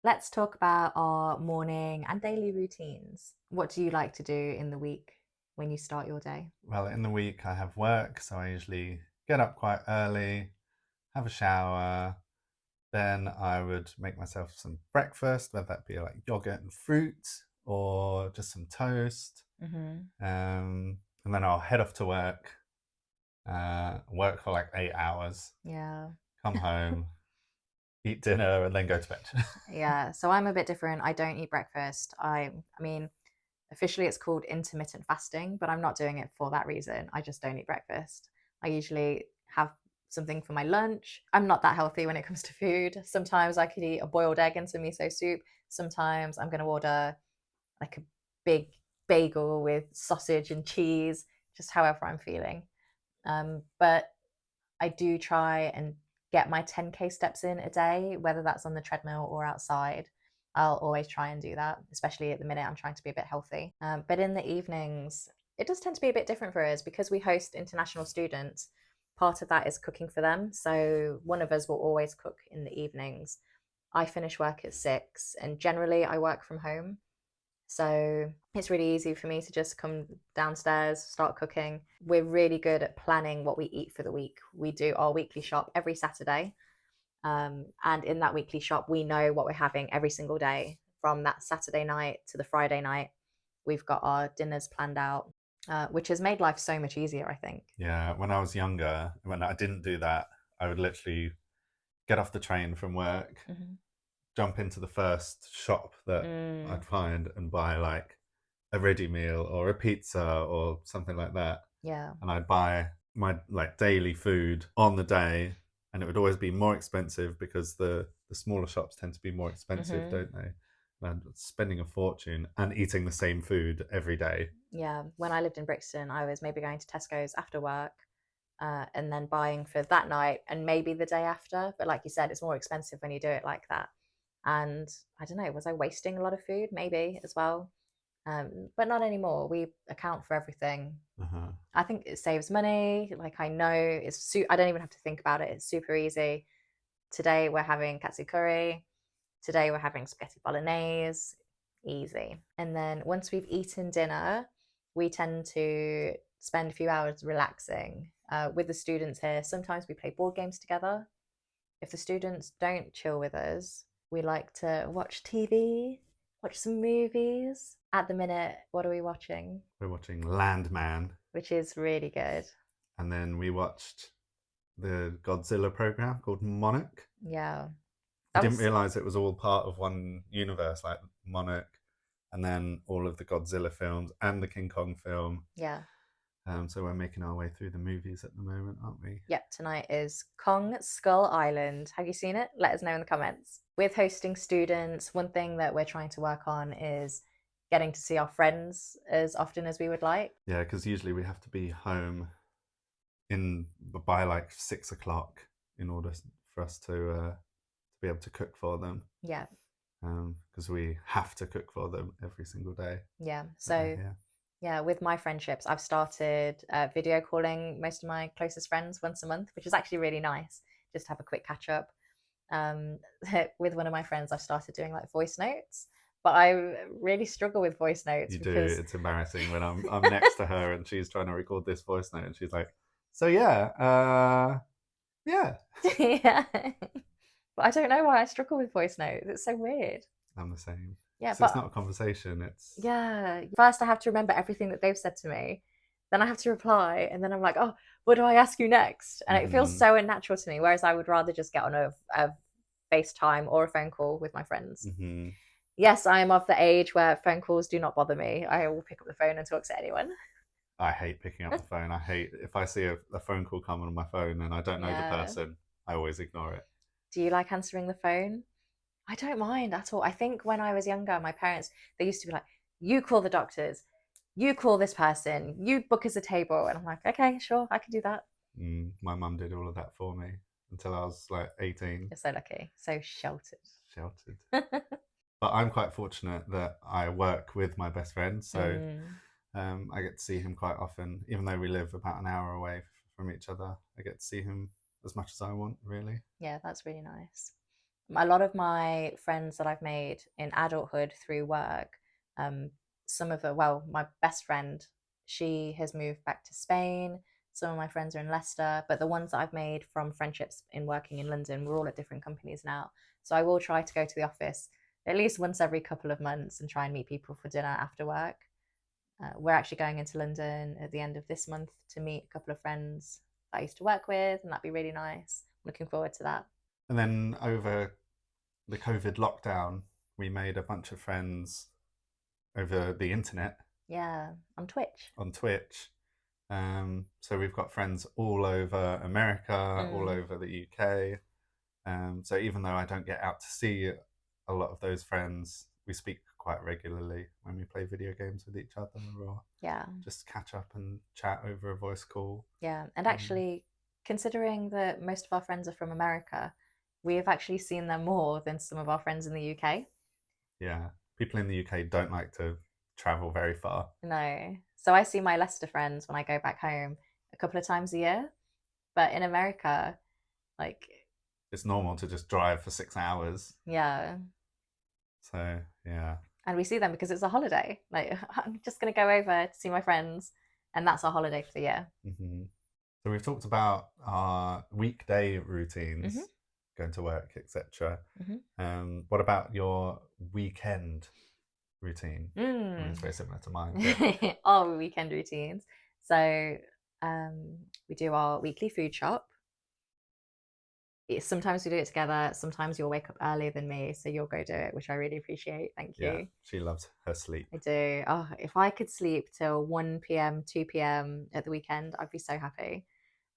Let's talk about our morning and daily routines. What do you like to do in the week when you start your day? Well, in the week I have work, so I usually get up quite early, have a shower, then I would make myself some breakfast, whether that be like yogurt and fruit or just some toast. Hmm. And then I'll head off to work, work for like 8 hours, Yeah. come home, eat dinner, and then go to bed. Yeah. So I'm a bit different. I don't eat breakfast. I mean, officially it's called intermittent fasting, but I'm not doing it for that reason. I just don't eat breakfast. I usually have something for my lunch. I'm not that healthy when it comes to food. Sometimes I could eat a boiled egg and some miso soup. Sometimes I'm going to order like a big bagel with sausage and cheese, just however I'm feeling. But I do try and get my 10K steps in a day, whether that's on the treadmill or outside. I'll always try and do that, especially at the minute I'm trying to be a bit healthy. But in the evenings, it does tend to be a bit different for us because we host international students. Part of that is cooking for them. So one of us will always cook in the evenings. I finish work at 6, and generally I work from home. So it's really easy for me to just come downstairs, start cooking. We're really good at planning what we eat for the week. We do our weekly shop every Saturday. And in that weekly shop, we know what we're having every single day from that Saturday night to the Friday night. We've got our dinners planned out, which has made life so much easier, I think. Yeah, when I was younger, when I didn't do that, I would literally get off the train from work, Hmm. jump into the first shop that Mm, I'd find and buy like a ready meal or a pizza or something like that. yeah. And I'd buy my like daily food on the day, and it would always be more expensive because the smaller shops tend to be more expensive, Hmm. don't they? And spending a fortune and eating the same food every day. Yeah. When I lived in Brixton, I was maybe going to Tesco's after work, and then buying for that night and maybe the day after. But like you said, it's more expensive when you do it like that. And I don't know, was I wasting a lot of food? Maybe as well. But not anymore. We account for everything. Uh-huh. I think it saves money. Like I know I don't even have to think about it. It's super easy. Today we're having katsu curry. Today we're having spaghetti bolognese. Easy. And then once we've eaten dinner, we tend to spend a few hours relaxing with the students here. Sometimes we play board games together. If the students don't chill with us, we like to watch TV, watch some movies. At the minute, what are we watching? We're watching Landman, Which is really good. and then we watched the Godzilla program called Monarch. Yeah. I That didn't was, realize it was all part of one universe, like Monarch, and then all of the Godzilla films and the King Kong film. yeah. So we're making our way through the movies at the moment, aren't we? Yep, tonight is Kong Skull Island. Have you seen it? Let us know in the comments. With hosting students, one thing that we're trying to work on is getting to see our friends as often as we would like. Yeah, because usually we have to be home in by like 6 o'clock in order for us to be able to cook for them. Yeah, Because we have to cook for them every single day yeah. that they're So, here. yeah, with my friendships, I've started video calling most of my closest friends once a month, which is actually really nice. Just to have a quick catch up. Um, with one of my friends, I've started doing like voice notes, but I really struggle with voice notes You do. because It's embarrassing when I'm next to her and she's trying to record this voice note and she's like, "So yeah, yeah." yeah, but I don't know why I struggle with voice notes. It's so weird. I'm the same Yeah, because it's but not a conversation. It's yeah, first I have to remember everything that they've said to me. Then I have to reply, and then I'm like, oh, what do I ask you next? And it feels mm-hmm, so unnatural to me. Whereas I would rather just get on a FaceTime or a phone call with my friends. mm-hmm. Yes, I am of the age where phone calls do not bother me. I will pick up the phone and talk to anyone. I hate picking up the phone. I hate if I see a phone call come on my phone and I don't know the Yeah. person. I always ignore it. Do you like answering the phone? I don't mind at all. I think when I was younger, my parents, they used to be like, you call the doctors, you call this person, you book us a table. And I'm like, okay, sure, I can do that. My mum did all of that for me until I was like 18. You're so lucky, so sheltered. Sheltered. But I'm quite fortunate that I work with my best friend, so Mm, I get to see him quite often, even though we live about an hour away from each other. I get to see him as much as I want, really. yeah, that's really nice. A lot of my friends that I've made in adulthood through work, um, some of the, well, my best friend, she has moved back to Spain. Some of my friends are in Leicester, but the ones that I've made from friendships in working in London, we're all at different companies now. So I will try to go to the office at least once every couple of months and try and meet people for dinner after work. We're actually going into London at the end of this month to meet a couple of friends that I used to work with, and that'd be really nice. Looking forward to that. And then over the COVID lockdown, we made a bunch of friends over the internet Yeah, on Twitch. on Twitch. So we've got friends all over America, all Mm, over the UK. So even though I don't get out to see a lot of those friends, we speak quite regularly when we play video games with each other or yeah, just catch up and chat over a voice call. yeah. And Um, actually, considering that most of our friends are from America, we have actually seen them more than some of our friends in the UK. yeah, people in the UK don't like to travel very far. No. So I see my Leicester friends when I go back home a couple of times a year. But in America, like, It's normal to just drive for 6 hours. yeah. So yeah. And we see them because it's a holiday. Like, I'm just going to go over to see my friends, and that's our holiday for the year. Hmm. So we've talked about our weekday Hmm. routines, going to work, etc. Hmm. What about your weekend routine? I mean, Mm. it's very similar to mine, but Our weekend routines. So we do our weekly food shop. Sometimes we do it together. Sometimes you'll wake up earlier than me, so you'll go do it, which I really appreciate. Thank yeah, you. she loves her sleep. I do. Oh, if I could sleep till 1 p.m., 2 p.m. at the weekend, I'd be so happy.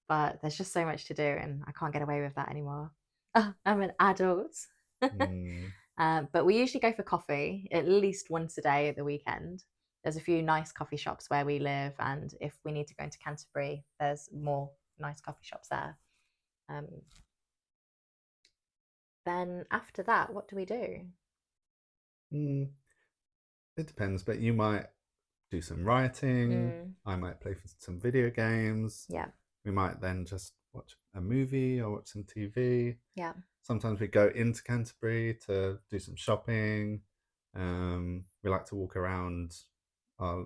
But there's just so much to do, and I can't get away with that anymore. Oh, I'm an adult. Mm, But we usually go for coffee at least once a day at the weekend. There's a few nice coffee shops where we live, and if we need to go into Canterbury, there's more nice coffee shops there. Um, then after that, what do we do? mm, it depends, but you might do some writing. Mm, I might play for some video games. yeah, We might then just watch a movie or watch some TV. yeah, Sometimes we go into Canterbury to do some shopping. We like to walk around our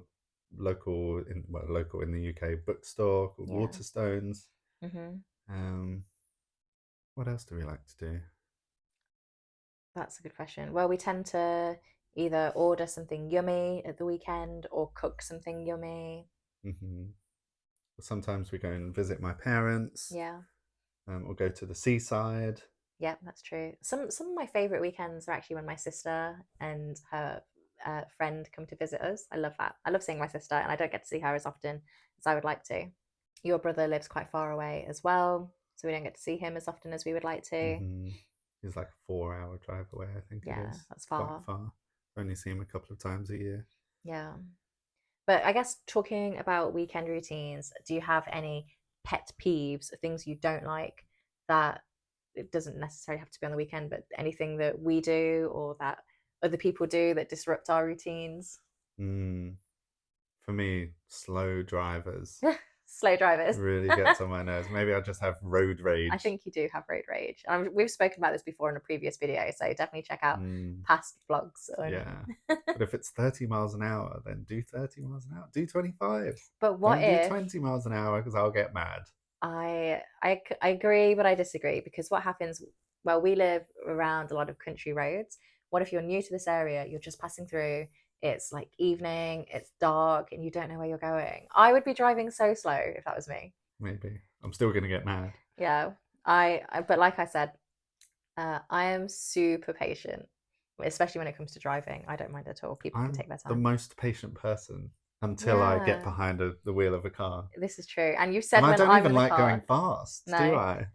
local in the UK bookstore called yeah. Waterstones. Hmm. Um, what else do we like to do? That's a good question. Well, we tend to either order something yummy at the weekend or cook something yummy. Hmm. Sometimes we go and visit my parents, Yeah. or go to the seaside. Yeah, that's true. Some of my favorite weekends are actually when my sister and her friend come to visit us. I love that. I love seeing my sister, and I don't get to see her as often as I would like to. Your brother lives quite far away as well, so we don't get to see him as often as we would like to. Hmm. It's like a 4 hour drive away, I think it Yeah, is. that's It's quite far. far. I only see him a couple of times a year. Yeah. But I guess talking about weekend routines, do you have any pet peeves, things you don't like that it doesn't necessarily have to be on the weekend, but anything that we do or that other people do that disrupt our routines? Mm. For me, slow drivers Slow drivers. really gets on my nerves. Maybe I just have road I rage. think you do have road rage. We've spoken about this before in a previous video, so definitely check out Mm, past vlogs on. yeah. But if it's 30 miles an hour, then do 30 miles an hour. Do 25. But what Don't do if 20 miles an hour because I'll get mad. I agree, but I disagree because what happens? Well, we live around a lot of country roads. What if you're new to this area? You're just passing through. It's like evening. It's dark, and you don't know where you're going. I would be driving so slow if that was me. Maybe. I'm still going to get mad. Yeah, but like I said, I am super patient, especially when it comes to driving. I don't mind at all. People can I'm take their the time. most patient person until I get Yeah, behind the wheel of a car. this is true. And you And said I when don't I'm even in the like going car, fast, do no, I?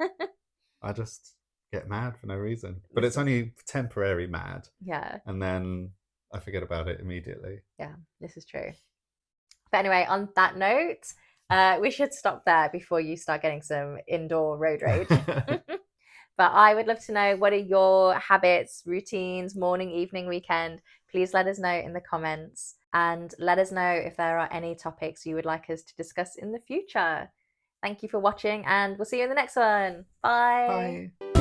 I just get mad for no reason. But this it's is only temporary mad. yeah, And then I forget about it immediately. yeah, this is true. But anyway, on that note, we should stop there before you start getting some indoor road rage. But I would love to know, what are your habits, routines, morning, evening, weekend? Please let us know in the comments, and let us know if there are any topics you would like us to discuss in the future. Thank you for watching, and we'll see you in the next one. Bye. Bye.